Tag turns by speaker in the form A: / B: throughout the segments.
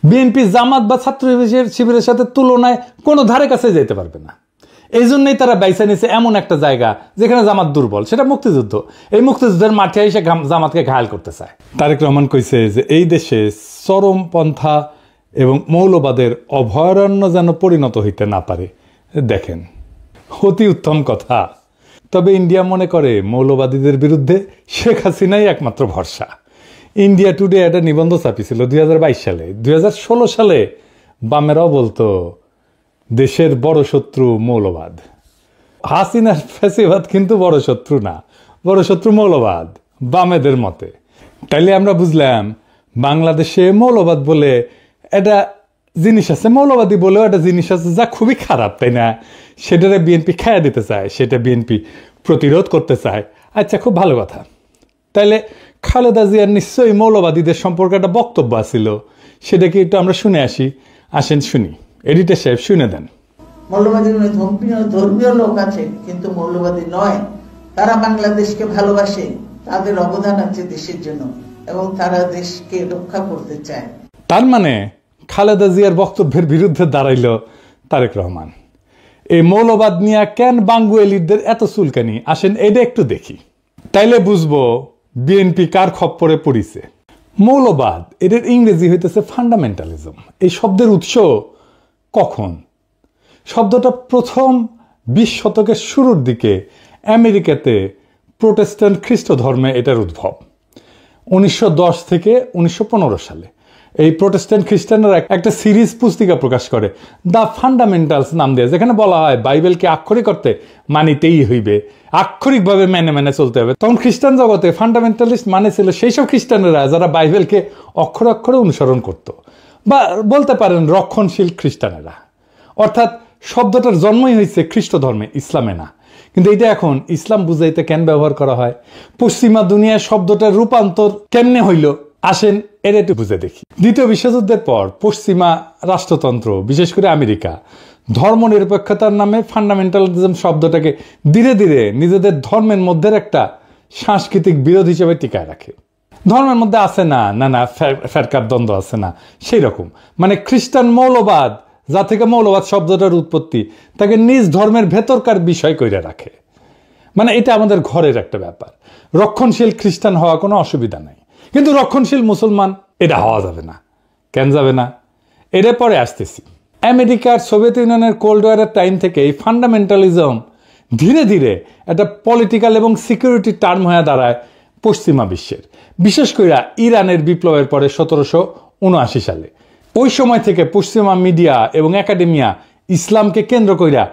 A: BNP জামাত বা ছাত্র শিবিরের সাথে তুলনায় কোনো ধারে কাছে যেতে পারবে না। এই জন্যই তারা বাইসা নিয়েছে এমন একটা জায়গা যেখানে জামাত দুর্বল, সেটা মুক্তিযুদ্ধ। এই মুক্তিযুদ্ধের মাঠে এসে জামাতকে ঘায়াল করতে চায়। তারেক রহমান কইছে যে এই দেশে চরমপন্থা এবং মৌলবাদের অভয়ারণ্য যেন পরিণত হইতে না পারে। দেখেন, অতি উত্তম কথা। তবে ইন্ডিয়া মনে করে মৌলবাদীদের বিরুদ্ধে শেখ হাসিনাই একমাত্র ভরসা। ইন্ডিয়া টুডে একটা নিবন্ধ ছাপিয়েছিল 2022 সালে। 2016 সালে বামেরাও বলতো দেশের বড় শত্রু মৌলবাদ। হাসিনার ফ্যাসিবাদ কিন্তু বড় শত্রু না, বড় শত্রু মৌলবাদ বামেদের মতে। তাইলে আমরা বুঝলাম বাংলাদেশে মৌলবাদ বলে একটা জিনিস আছে, মৌলবাদী বলেও একটা জিনিস আছে যা খুবই খারাপ, তাই না? সেটারে বিএনপি খায়া দিতে চায়, সেটা বিএনপি প্রতিরোধ করতে চায়। আচ্ছা, খুব ভালো কথা। তাইলে খালেদা জিয়ার নিশ্চয়ই মৌলবাদীদের সম্পর্কে একটা বক্তব্য আছিল, সেটা কি একটু আমরা শুনে আসি? আসেন শুনি। এডিটর সাহেব শুনে দেন।
B: মৌলবাদী ধর্মীয় লোক আছে কিন্তু মৌলবাদী নয়। তারা বাংলাদেশকে ভালোবাসে, তাদের অবদান আছে দেশের জন্য এবং তারা দেশকে রক্ষা করতে চায়।
A: তার মানে খালেদা জিয়ার বক্তব্যের বিরুদ্ধে দাঁড়াইল তারেক রহমান। এই মৌলবাদ নিয়ে কেন বাঙ্গুয়েলিদের এত চুলকানি? আসেন এটা একটু দেখি, তাইলে বুঝবো বিএনপি কার খপ্পরে পড়িছে। মৌলবাদ এদের ইংরেজি হইতেছে ফান্ডামেন্টালিজম। এই শব্দের উৎস কখন? শব্দটা প্রথম 20 শতকের শুরুর দিকে আমেরিকাতে প্রোটেস্ট্যান্ট খ্রিস্ট ধর্মে এটার উদ্ভব। 1910 থেকে 1915 সালে এই প্রোটেস্ট্যান্ট খ্রিস্টানরা একটা সিরিজ পুস্তিকা প্রকাশ করে, দ্য ফান্ডামেন্টালস নাম দিয়ে, যেখানে বলা হয় বাইবেলকে আক্ষরিক অর্থে মানিতেই হইবে, আক্ষরিকভাবে মেনে মেনে চলতে হবে। তখন খ্রিস্টান জগতে ফান্ডামেন্টালিস্ট মানে ছিল সেই সব খ্রিস্টানেরা যারা বাইবেলকে অক্ষরে অক্ষরে অনুসরণ করত, বা বলতে পারেন রক্ষণশীল খ্রিস্টানেরা। অর্থাৎ শব্দটার জন্মই হয়েছে খ্রিস্ট ধর্মে, ইসলামে না। কিন্তু এটা এখন ইসলাম বুঝাইতে কেন ব্যবহার করা হয়? পশ্চিমা দুনিয়ায় শব্দটার রূপান্তর কেমনে হইল? আসেন এর একটু বুঝে দেখি। দ্বিতীয় বিশ্বযুদ্ধের পর পশ্চিমা রাষ্ট্রতন্ত্র, বিশেষ করে আমেরিকা, ধর্মনিরপেক্ষতার নামে ফান্ডামেন্টালিজম শব্দটাকে ধীরে ধীরে নিজেদের ধর্মের মধ্যে একটা সাংস্কৃতিক বিরোধ হিসেবে টিকায় রাখে। ধর্মের মধ্যে আছে না না ফেরকার দ্বন্দ্ব আছে না, সেই রকম। মানে খ্রিস্টান মৌলবাদ, যা থেকে মৌলবাদ শব্দটার উৎপত্তি, তাকে নিজ ধর্মের ভেতরকার বিষয় কইরা রাখে। মানে এটা আমাদের ঘরের একটা ব্যাপার। রক্ষণশীল খ্রিস্টান হওয়া কোনো অসুবিধা নাই, কিন্তু রক্ষণশীল মুসলমান এটা হওয়া যাবে না। কেন যাবে না? এর পরে আসতেছি। আমেরিকার সোভিয়েত ইউনিয়নের কোল্ড ওয়ারের টাইম থেকে এই ফান্ডামেন্টালিজম ধীরে ধীরে একটা পলিটিক্যাল এবং সিকিউরিটি টার্ম হয়ে দাঁড়ায় পশ্চিমা বিশ্বের, বিশেষ করে ইরানের বিপ্লবের পরে 1779 সালে। ওই সময় থেকে পশ্চিমা মিডিয়া এবং একাডেমিয়া ইসলামকে কেন্দ্র কইরা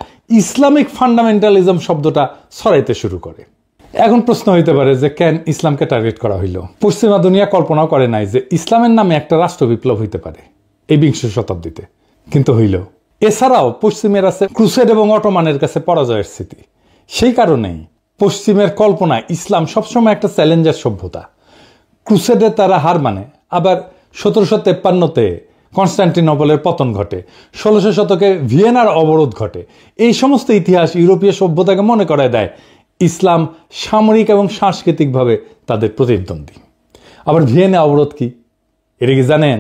A: ইসলামিক ফান্ডামেন্টালিজম শব্দটা ছড়াইতে শুরু করে। এখন প্রশ্ন হইতে পারে যে কেন ইসলামকে টার্গেট করা হইল? পশ্চিমা দুনিয়া কল্পনাও করে নাই যে ইসলামের নামে একটা রাষ্ট্র বিপ্লব হইতে পারে এই 20 শতাব্দীতে, কিন্তু হইল। এছাড়াও পশ্চিমের আছে ক্রুসেড এবং অটোমানের কাছে পরাজয়ের স্মৃতি। সেই কারণেই পশ্চিমের কল্পনায় ইসলাম সবসময় একটা চ্যালেঞ্জার সভ্যতা। ক্রুসেডে তারা হার মানে, আবার 1753-তে কনস্টান্টিনোপলের পতন ঘটে, 1600 শতকে ভিয়েনার অবরোধ ঘটে। এই সমস্ত ইতিহাস ইউরোপীয় সভ্যতাকে মনে করায় দেয় ইসলাম সামরিক এবং সাংস্কৃতিকভাবে তাদের প্রতিদ্বন্দ্বী। আবার ভিয়েনা অবরোধ কি, এটা কি জানেন?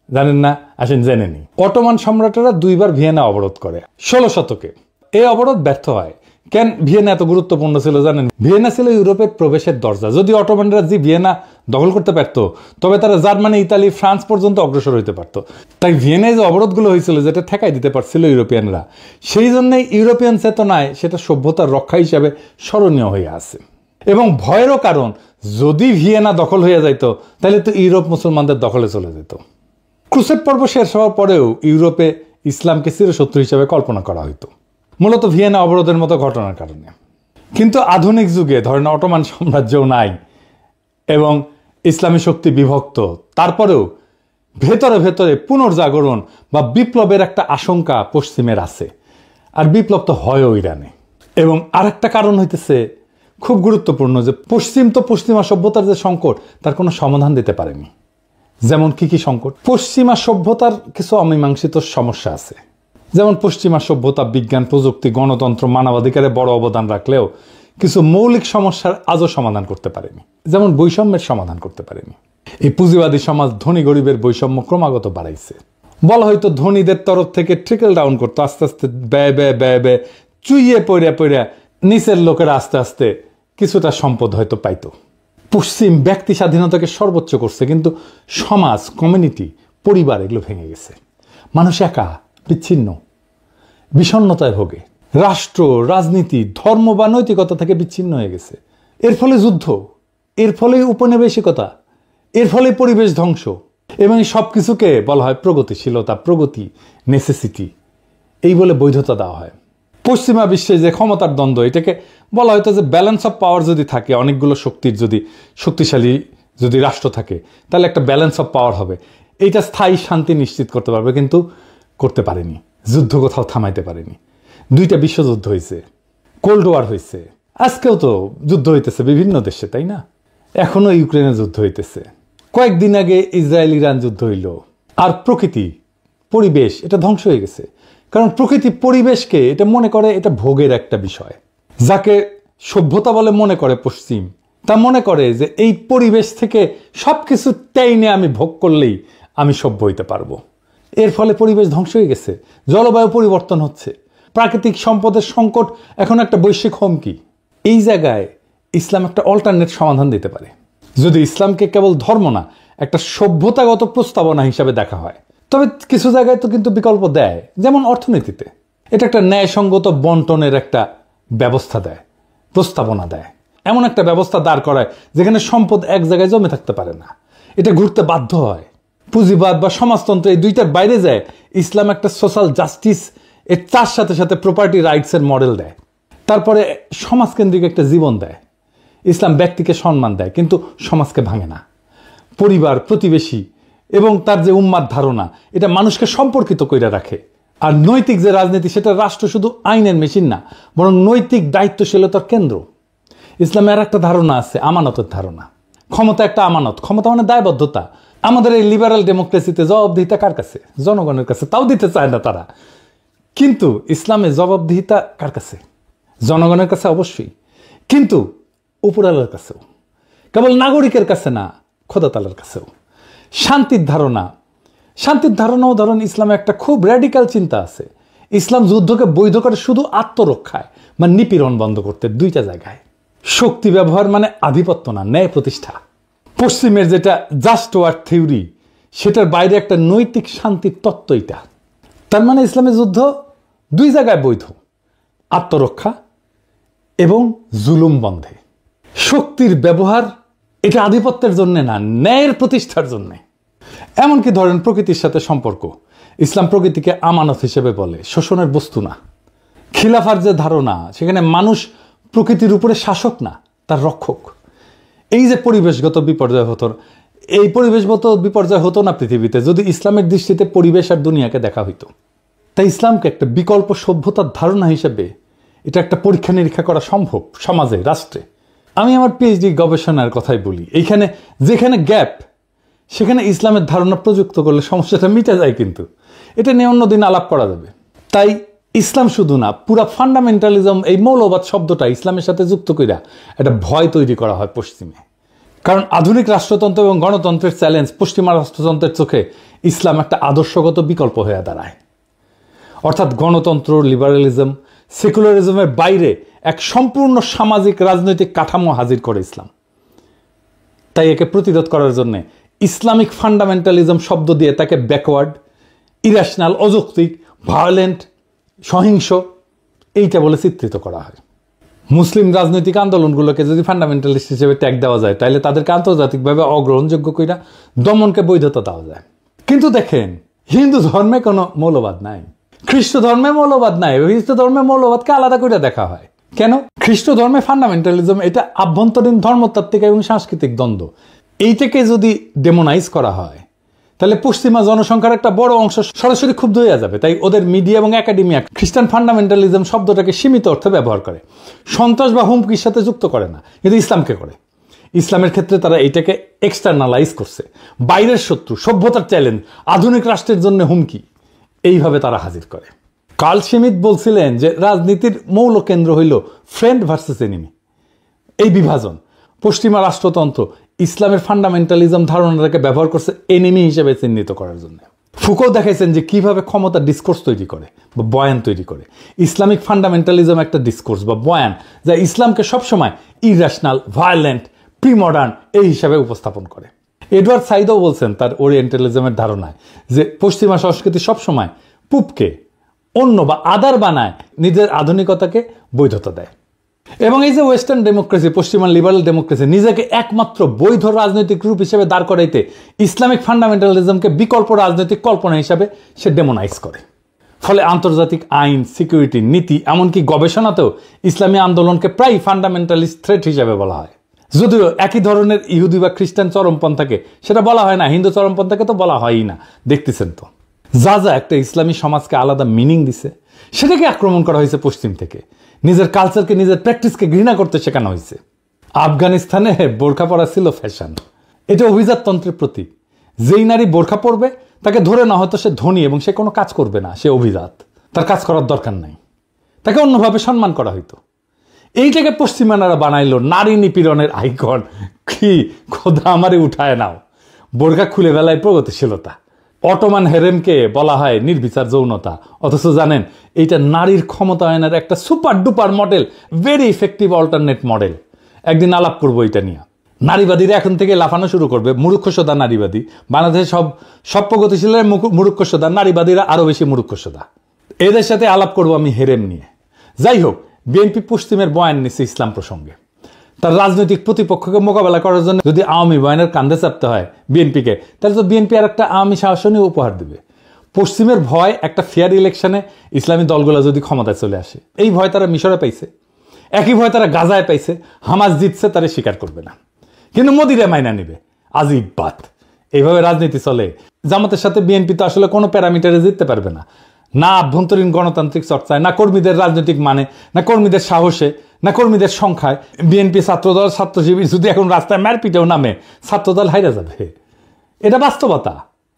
A: জানেন না? আসেন জেনে নিই। অটোমান সম্রাটেরা 2বার ভিয়েনা অবরোধ করে 16 শতকে। এই অবরোধ ব্যর্থ হয়। কেন ভিয়েনা এত গুরুত্বপূর্ণ ছিল জানেন? ভিয়েনা ছিল ইউরোপের প্রবেশের দরজা। যদি অটোমানরা যে ভিয়েনা দখল করতে পারত, তবে তারা জার্মানি, ইতালি, ফ্রান্স পর্যন্ত অগ্রসর হইতে পারত। তাই ভিয়েনায় যে অবরোধগুলো হয়েছিল, যেটা ঠেকাই দিতে পারছিল ইউরোপিয়ানরা, সেই জন্যই ইউরোপিয়ান চেতনায় সেটা সভ্যতার রক্ষা হিসাবে স্মরণীয় হয়ে আছে। এবং ভয়েরও কারণ, যদি ভিয়েনা দখল হয়ে যাইত তাহলে তো ইউরোপ মুসলমানদের দখলে চলে যেত। ক্রুসেড পর্ব শেষ হওয়ার পরেও ইউরোপে ইসলামকে চিরশত্রু হিসেবে কল্পনা করা হইতো, মূলত ভিয়েনা অবরোধের মতো ঘটনার কারণে। কিন্তু আধুনিক যুগে ধরেন অটোমান সাম্রাজ্যও নাই এবং ইসলামী শক্তি বিভক্ত, তারপরেও ভেতরে ভেতরে পুনর্জাগরণ বা বিপ্লবের একটা আশঙ্কা পশ্চিমের আছে। আর বিপ্লব তো হয়ও ইরানে। এবং আরেকটা কারণ হইতেছে খুব গুরুত্বপূর্ণ, যে পশ্চিম তো পশ্চিমা সভ্যতার যে সংকট, তার কোনো সমাধান দিতে পারেনি। যেমন কি কি সংকট? পশ্চিমা সভ্যতার কিছু অমীমাংসিত সমস্যা আছে। যেমন পশ্চিমা সভ্যতা বিজ্ঞান, প্রযুক্তি, গণতন্ত্র, মানবাধিকারে বড় অবদান রাখলেও কিছু মৌলিক সমস্যার আজও সমাধান করতে পারেনি। যেমন বৈষম্যের সমাধান করতে পারেনি। এই পুঁজিবাদী সমাজ ধনী গরিবের বৈষম্য ক্রমাগত বাড়াইছে। বলা হয়তো ধনীদের তরফ থেকে ট্রিকল ডাউন করতো, আস্তে আস্তে ব্যয় ব্যয় ব্যয় ব্যয় চুইয়ে পড়িয়া পড়িয়া নিচের লোকেরা আস্তে আস্তে কিছুটা সম্পদ হয়তো পাইতো। পশ্চিম ব্যক্তি স্বাধীনতাকে সর্বোচ্চ করছে, কিন্তু সমাজ, কমিউনিটি, পরিবার এগুলো ভেঙে গেছে। মানুষ একা, বিচ্ছিন্ন, বিষণ্ণতায় ভোগে। রাষ্ট্র, রাজনীতি, ধর্ম বা নৈতিকতা থেকে বিচ্ছিন্ন হয়ে গেছে। এর ফলে যুদ্ধ, এর ফলে উপনিবেশিকতা, এর ফলে পরিবেশ ধ্বংস, এবং সব কিছুকে বলা হয় প্রগতিশীলতা, প্রগতি, নেসেসিটি, এই বলে বৈধতা দেওয়া হয়। পশ্চিমা বিশ্বে যে ক্ষমতার দ্বন্দ্ব, এটাকে বলা হয়তো যে ব্যালেন্স অফ পাওয়ার যদি থাকে, অনেকগুলো শক্তির যদি শক্তিশালী যদি রাষ্ট্র থাকে, তাহলে একটা ব্যালেন্স অফ পাওয়ার হবে, এইটা স্থায়ী শান্তি নিশ্চিত করতে পারবে। কিন্তু করতে পারেনি, যুদ্ধ কোথাও থামাইতে পারেনি। 2টা বিশ্বযুদ্ধ হয়েছে, কোল্ড ওয়ার হয়েছে, আজকেও তো যুদ্ধ হইতেছে বিভিন্ন দেশে, তাই না? এখনো ইউক্রেনে যুদ্ধ হইতেছে, কয়েকদিন আগে ইসরায়েল ইরান যুদ্ধ হইল। আর প্রকৃতি, পরিবেশ, এটা ধ্বংস হয়ে গেছে। কারণ প্রকৃতি পরিবেশকে এটা মনে করে এটা ভোগের একটা বিষয়। যাকে সভ্যতা বলে মনে করে পশ্চিম, তা মনে করে যে এই পরিবেশ থেকে সব কিছু টেনে আমি ভোগ করলেই আমি সভ্য হইতে পারবো। এর ফলে পরিবেশ ধ্বংস হয়ে গেছে, জলবায়ু পরিবর্তন হচ্ছে, প্রাকৃতিক সম্পদের সংকট এখন একটা বৈশ্বিক হুমকি। এই জায়গায় ইসলাম একটা অল্টারনেট সমাধান দিতে পারে, যদি ইসলামকে কেবল ধর্ম না, একটা সভ্যতাগত প্রস্তাবনা হিসাবে দেখা হয়। তবে কিছু জায়গায় তো কিন্তু বিকল্প দেয়, যেমন অর্থনীতিতে এটা একটা ন্যায়সঙ্গত বন্টনের একটা ব্যবস্থা দেয়, প্রস্তাবনা দেয়। এমন একটা ব্যবস্থা দাঁড় করায় যেখানে সম্পদ এক জায়গায় জমে থাকতে পারে না, এটা ঘুরতে বাধ্য হয়। পুঁজিবাদ বা সমাজতন্ত্র, এই দুইটার বাইরে যায় ইসলাম একটা সোশ্যাল জাস্টিস, এর তার সাথে সাথে প্রপার্টি রাইটসের মডেল দেয়। তারপরে সমাজকেন্দ্রিক একটা জীবন দেয়। ইসলাম ব্যক্তিকে সম্মান দেয়, কিন্তু সমাজকে ভাঙে না। পরিবার, প্রতিবেশী এবং তার যে উম্মার ধারণা, এটা মানুষকে সম্পর্কিত করে রাখে। আর নৈতিক যে রাজনীতি, সেটা রাষ্ট্র শুধু আইনের মেশিন না, বরং নৈতিক দায়িত্বশীলতার কেন্দ্র। ইসলামের একটা ধারণা আছে, আমানতের ধারণা। ক্ষমতা একটা আমানত, ক্ষমতা মানে দায়বদ্ধতা। আমাদের এই লিবারাল ডেমোক্রেসিতে জবাবদিহিতা কার কাছে? জনগণের কাছে, তাও দিতে চায় না তারা। কিন্তু ইসলামে জবাবদিহিতা কার কাছে? জনগণের কাছে অবশ্যই, কিন্তু উপরালার কাছেও, কেবল নাগরিকের কাছে না, খোদা তাআলার কাছেও। শান্তির ধারণা, শান্তির ধারণাও ধরুন ইসলামে একটা খুব র্যাডিক্যাল চিন্তা আছে। ইসলাম যুদ্ধকে বৈধ করে শুধু আত্মরক্ষায় বা নিপীড়ন বন্ধ করতে, 2টা জায়গায়। শক্তি ব্যবহার মানে আধিপত্য না, ন্যায় প্রতিষ্ঠা। পশ্চিমের যেটা জাস্ট ওয়ার থিওরি, সেটার বাইরে একটা নৈতিক শান্তির তত্ত্ব এটা। তার মানে ইসলামের যুদ্ধ 2 জায়গায় বৈধ, আত্মরক্ষা এবং জুলুম বন্ধে। শক্তির ব্যবহার এটা আধিপত্যের জন্য না, ন্যায়ের প্রতিষ্ঠার জন্য। এমনকি ধরেন প্রকৃতির সাথে সম্পর্ক, ইসলাম প্রকৃতিকে আমানত হিসেবে বলে, শোষণের বস্তু না। খিলাফার যে ধারণা, সেখানে মানুষ প্রকৃতির উপরে শাসক না, তার রক্ষক। এই যে পরিবেশগত বিপর্যয় হতো, এই পরিবেশগত বিপর্যয় হতো না পৃথিবীতে যদি ইসলামের দৃষ্টিতে পরিবেশ আর দুনিয়াকে দেখা হইতো। তাই ইসলামকে একটা বিকল্প সভ্যতার ধারণা হিসেবে এটা একটা পরীক্ষা নিরীক্ষা করা সম্ভব সমাজে, রাষ্ট্রে। আমি আমার পিএইচডি গবেষণার কথাই বলি, এইখানে যেখানে গ্যাপ, সেখানে ইসলামের ধারণা প্রযুক্ত করলে সমস্যাটা মিটে যায়, কিন্তু এটা নিয়ে অন্যদিন আলাপ করা যাবে। তাই ইসলাম শুধু না, পুরা ফান্ডামেন্টালিজম, এই মৌলবাদ শব্দটা ইসলামের সাথে যুক্ত কইরা একটা ভয় তৈরি করা হয় পশ্চিমে। কারণ আধুনিক রাষ্ট্রতন্ত্র এবং গণতন্ত্রের চ্যালেঞ্জ পশ্চিমা রাষ্ট্রতন্ত্রের চোখে ইসলাম একটা আদর্শগত বিকল্প হয়ে দাঁড়ায়। অর্থাৎ গণতন্ত্র, লিবারালিজম, সেকুলারিজমের বাইরে এক সম্পূর্ণ সামাজিক রাজনৈতিক কাঠামো হাজির করে ইসলাম। তাই একে প্রতিরোধ করার জন্য ইসলামিক ফান্ডামেন্টালিজম শব্দ দিয়ে তাকে ব্যাকওয়ার্ড, ইরেশনাল, অযৌক্তিক, ভায়োলেন্ট, সহিংস, এইটা বলে চিত্রিত করা হয়। মুসলিম রাজনৈতিক আন্দোলনগুলোকে যদি ফান্ডামেন্টালিস্ট হিসেবে ট্যাগ দেওয়া যায়, তাহলে তাদেরকে আন্তর্জাতিকভাবে অগ্রহণযোগ্য কইরা দমনকে বৈধতা দেওয়া যায়। কিন্তু দেখেন, হিন্দু ধর্মে কোনো মৌলবাদ নাই, খ্রিস্ট ধর্মে মৌলবাদ নাই। খ্রিস্ট ধর্মে মৌলবাদকে আলাদা করে দেখা হয়। কেন? খ্রিস্ট ধর্মে ফান্ডামেন্টালিজম এটা আভ্যন্তরীণ ধর্মতাত্ত্বিক এবং সাংস্কৃতিক দ্বন্দ্ব। এইটাকে যদি ডেমোনাইজ করা হয়, তাহলে পশ্চিমা জনসংখ্যার একটা বড় অংশ সরাসরি ক্ষুব্ধ হয়ে যাবে। তাই ওদের মিডিয়া এবং একাডেমিয়া খ্রিস্টান ফান্ডামেন্টালিজম শব্দটাকে সীমিত অর্থে ব্যবহার করে, সন্ত্রাস বা হুমকির সাথে যুক্ত করে না, কিন্তু ইসলামকে করে। ইসলামের ক্ষেত্রে তারা এইটাকে এক্সটার্নালাইজ করছে, বাইরের শত্রু, সভ্যতার চ্যালেঞ্জ, আধুনিক রাষ্ট্রের জন্য হুমকি, এইভাবে তারা হাজির করে। কার্ল শিমিত বলছিলেন যে রাজনীতির মৌল কেন্দ্র হইল ফ্রেন্ড ভার্সেস এনিমি, এই বিভাজন। পশ্চিমা রাষ্ট্রতন্ত্র ইসলামের ফান্ডামেন্টালিজম ধারণাটাকে ব্যবহার করছে এনিমি হিসেবে চিহ্নিত করার জন্য। ফুকো দেখাইছেন যে কিভাবে ক্ষমতা ডিসকোর্স তৈরি করে বা বয়ান তৈরি করে। ইসলামিক ফান্ডামেন্টালিজম একটা ডিসকোর্স বা বয়ান যা ইসলামকে সবসময় ইরেশনাল, ভায়োলেন্ট, প্রিমডার্ন এই হিসাবে উপস্থাপন করে। এডওয়ার্ড সাইদও বলছেন তার ওরিয়েন্টালিজমের ধারণায় যে পশ্চিমা সংস্কৃতি সবসময় পূবকে অন্য বা আদার বানায়, নিজের আধুনিকতাকে বৈধতা দেয়। এবং এই যে ওয়েস্টার্ন ডেমোক্রেসি, পশ্চিমা লিবারাল ডেমোক্রেসি নিজেকে একমাত্র বৈধ রাজনৈতিক রূপ হিসেবে দাঁড় করাইতে ইসলামিক ফান্ডামেন্টালিজমকে বিকল্প রাজনৈতিক কল্পনা হিসাবে সে ডেমোনাইজ করে। ফলে আন্তর্জাতিক আইন, সিকিউরিটি, নীতি, এমনকি গবেষণাতেও ইসলামী আন্দোলনকে প্রায় ফান্ডামেন্টালিস্ট থ্রেট হিসাবে বলা হয়। যদিও একই ধরনের ইহুদি বা খ্রিস্টান চরমপন্থাকে সেটা বলা হয় না, হিন্দু চরমপন্থাকে তো বলা হয়ই না, দেখতেছেন তো। যা যা একটা ইসলামী সমাজকে আলাদা মিনিং দিছে সেটাকে আক্রমণ করা হয়েছে পশ্চিম থেকে। নিজের কালচারকে, নিজের প্র্যাকটিসকে ঘৃণা করতে শেখানো হয়েছে। আফগানিস্তানে বোরখা পরা ছিল ফ্যাশন, এটা অভিজাততন্ত্রের প্রতীক। যেই নারী বোরখা পরবে তাকে ধরে না হয়তো সে ধনী এবং সে কোনো কাজ করবে না, সে অভিজাত, তার কাজ করার দরকার নাই, তাকে অন্যভাবে সম্মান করা হইতো। এইটাকে পশ্চিমানারা বানাইলো নারী নিপীড়নের আইকন। কি খোদা আমারে উঠায় নাও। বোরখা খুলে বেলায় প্রগতিশীলতা। অটোমান হেরেমকে বলা হয় নির্বিচার যৌনতা, অথচ জানেন এইটা নারীর ক্ষমতায়নের একটা super duper model, very effective alternate model. একদিন আলাপ করবো এটা নিয়ে। নারীবাদীরা এখন থেকে লাফানো শুরু করবে, মূর্খসোদা নারীবাদী। বাংলাদেশে সব প্রগতিশীলের মূর্খসোদা, নারীবাদীরা আরো বেশি মূর্খসোদা। এদের সাথে আলাপ করবো আমি হেরেম নিয়ে। যাই হোক, বিএনপি পশ্চিমের বয়ান নিচ্ছে ইসলাম প্রসঙ্গে। তার রাজনৈতিক প্রতিপক্ষকে মোকাবেলা করার জন্য যদি আওয়ামী বয়ানের কান্দে চাপতে হয় বিএনপিকে, তাহলে তো বিএনপি আর একটা আওয়ামী শাসনই উপহার দেবে। পশ্চিমের ভয় একটা ফেয়ার ইলেকশনে ইসলামী দলগুলো যদি ক্ষমতায় চলে আসে, এই ভয় তারা মিশরে পাইছে, একই ভয় তারা গাজায় পাইছে। হামাস জিতছে, তারা স্বীকার করবে না, কিন্তু মোদিরা মাইনা নেবে। আজিব বাত। এইভাবে রাজনীতি চলে। জামাতের সাথে বিএনপি তো আসলে কোনো প্যারামিটারে জিততে পারবে না, না আভ্যন্তরীণ গণতান্ত্রিক চর্চায়, না কর্মীদের রাজনৈতিক মানে, না কর্মীদের সাহসে, না কর্মীদের সংখ্যায়। বিএনপি ছাত্রদল, ছাত্র শিবির যদি এখন রাস্তায় মারপিটেও নামে, ছাত্রদল হাইরা যাবে। এটা বাস্তবতা।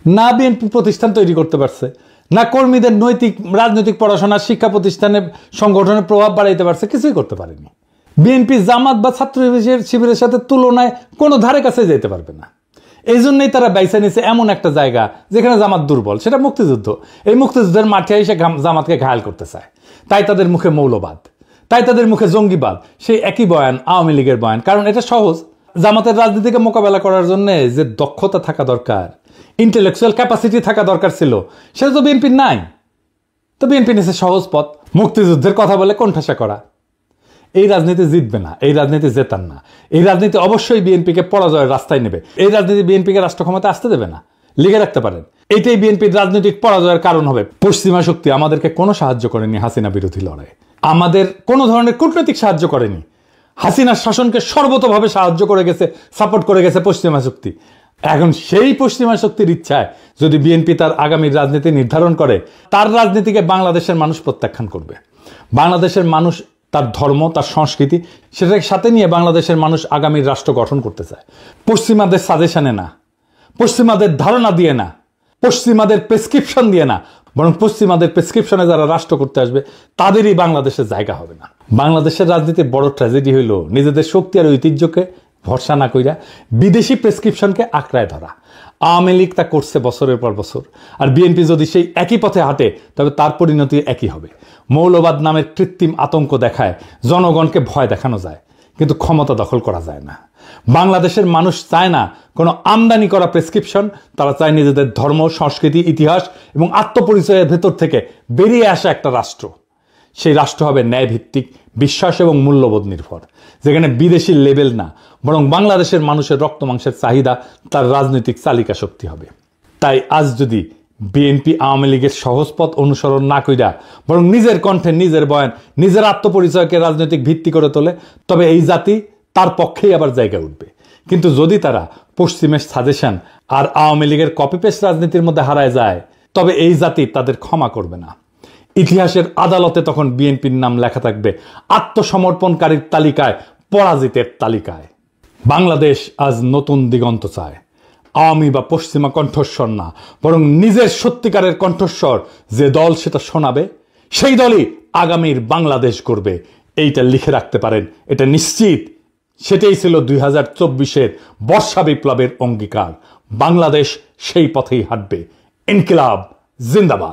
A: না বিএনপি প্রতিষ্ঠান তৈরি করতে পারছে, না কর্মীদের নৈতিক রাজনৈতিক পড়াশোনা, শিক্ষা প্রতিষ্ঠানে সংগঠনের প্রভাব বাড়াইতে পারছে, কিছুই করতে পারেনি। বিএনপি জামাত বা ছাত্র শিবিরের সাথে তুলনায় কোনো ধারে কাছে যেতে পারবে না। এই জন্যই তারা বাইসা নিয়েছে এমন একটা জায়গা যেখানে জামাত দুর্বল, সেটা মুক্তিযুদ্ধ। এই মুক্তিযুদ্ধের মাঠে এসে জামাতকে ঘায়াল করতে চায়। তাই তাদের মুখে মৌলবাদ, তাই তাদের মুখে জঙ্গিবাদ। সেই একই বয়ান আওয়ামী লীগের বয়ান, কারণ এটা সহজ। জামাতের রাজনীতিকে মোকাবেলা করার জন্য যে দক্ষতা থাকা দরকার, ইন্টেলেকচুয়াল ক্যাপাসিটি থাকা দরকার ছিল, সেটা তো বিএনপির নাই। তো বিএনপি নিয়েছে সহজ পথ, মুক্তিযুদ্ধের কথা বলে কোণঠাসা করা। এই রাজনীতি জিতবে না, এই রাজনীতি জেতার না। এই রাজনীতি অবশ্যই বিএনপিকে পরাজয়ের রাস্তায় নেবে। এই রাজনীতি বিএনপিকে রাষ্ট্র ক্ষমতা আসতে দেবে না, লিখে রাখতে পারেন। এইটাই বিএনপির রাজনৈতিক পরাজয়ের কারণ হবে। পশ্চিমা শক্তি আমাদেরকে কোনো সাহায্য করেনি হাসিনা বিরোধী লড়াই, আমাদের কোনো ধরনের কূটনৈতিক সাহায্য করেনি। হাসিনার শাসনকে সর্বতভাবে সাহায্য করে গেছে, সাপোর্ট করে গেছে পশ্চিমা শক্তি। এখন সেই পশ্চিমা শক্তির ইচ্ছায় যদি বিএনপি তার আগামী রাজনীতি নির্ধারণ করে, তার রাজনীতিকে বাংলাদেশের মানুষ প্রত্যাখ্যান করবে। বাংলাদেশের মানুষ তার ধর্ম, তার সংস্কৃতি, সেটাকে সাথে নিয়ে বাংলাদেশের মানুষ আগামীর রাষ্ট্র গঠন করতে চায়। পশ্চিমাদের সাজেশনে না, পশ্চিমাদের ধারণা দিয়ে না, পশ্চিমাদের প্রেসক্রিপশন দিয়ে না, বরং পশ্চিমাদের প্রেসক্রিপশনে যারা রাষ্ট্র করতে আসবে তাদেরই বাংলাদেশের জায়গা হবে না। বাংলাদেশের রাজনীতির বড় ট্র্যাজেডি হইল নিজেদের শক্তি আর ঐতিহ্যকে ভরসা না কইরা বিদেশি প্রেসক্রিপশনকে আঁকড়ায় ধরা। আওয়ামী লীগ তা করছে বছরের পর বছর, আর বিএনপি যদি সেই একই পথে হাঁটে তবে তার পরিণতি একই হবে। মৌলবাদ নামের কৃত্রিম আতঙ্ক দেখায় জনগণকে ভয় দেখানো যায়, কিন্তু ক্ষমতা দখল করা যায় না। বাংলাদেশের মানুষ চায় না কোনো আমদানি করা প্রেসক্রিপশন, তারা চায় নিজেদের ধর্ম, সংস্কৃতি, ইতিহাস এবং আত্মপরিচয়ের ভেতর থেকে বেরিয়ে আসা একটা রাষ্ট্র। সেই রাষ্ট্র হবে ন্যায়ভিত্তিক, বিশ্বাস এবং মূল্যবোধ নির্ভর, যেখানে বিদেশি লেভেল না, বরং বাংলাদেশের মানুষের রক্ত মাংসের চাহিদা তার রাজনৈতিক চালিকা শক্তি হবে। তাই আজ যদি বিএনপি আওয়ামী লীগের সহজ পথ অনুসরণ না কইরা বরং নিজের কণ্ঠে, নিজের বয়ান, নিজের আত্মপরিচয়কে রাজনৈতিক ভিত্তি করে তোলে, তবে এই জাতি তার পক্ষেই আবার জায়গা উঠবে। কিন্তু যদি তারা পশ্চিমের সাজেশন আর আওয়ামী লীগের কপি পেস্ট রাজনীতির মধ্যে হারায় যায়, তবে এই জাতি তাদের ক্ষমা করবে না। ইতিহাসের আদালতে তখন বিএনপির নাম লেখা থাকবে আত্মসমর্পণকারীর তালিকায়, পরাজিতের তালিকায়। বাংলাদেশ আজ নতুন দিগন্ত চায়। আওয়ামী বা পশ্চিমা কণ্ঠস্বর না, বরং নিজের সত্যিকারের কণ্ঠস্বর যে দল সেটা শোনাবে, সেই দলই আগামীর বাংলাদেশ গড়বে। এইটা লিখে রাখতে পারেন, এটা নিশ্চিত। সেটাই ছিল 2024-এর বর্ষা বিপ্লবের অঙ্গীকার। বাংলাদেশ সেই পথেই হাঁটবে, ইনকিলাব জিন্দাবাদ।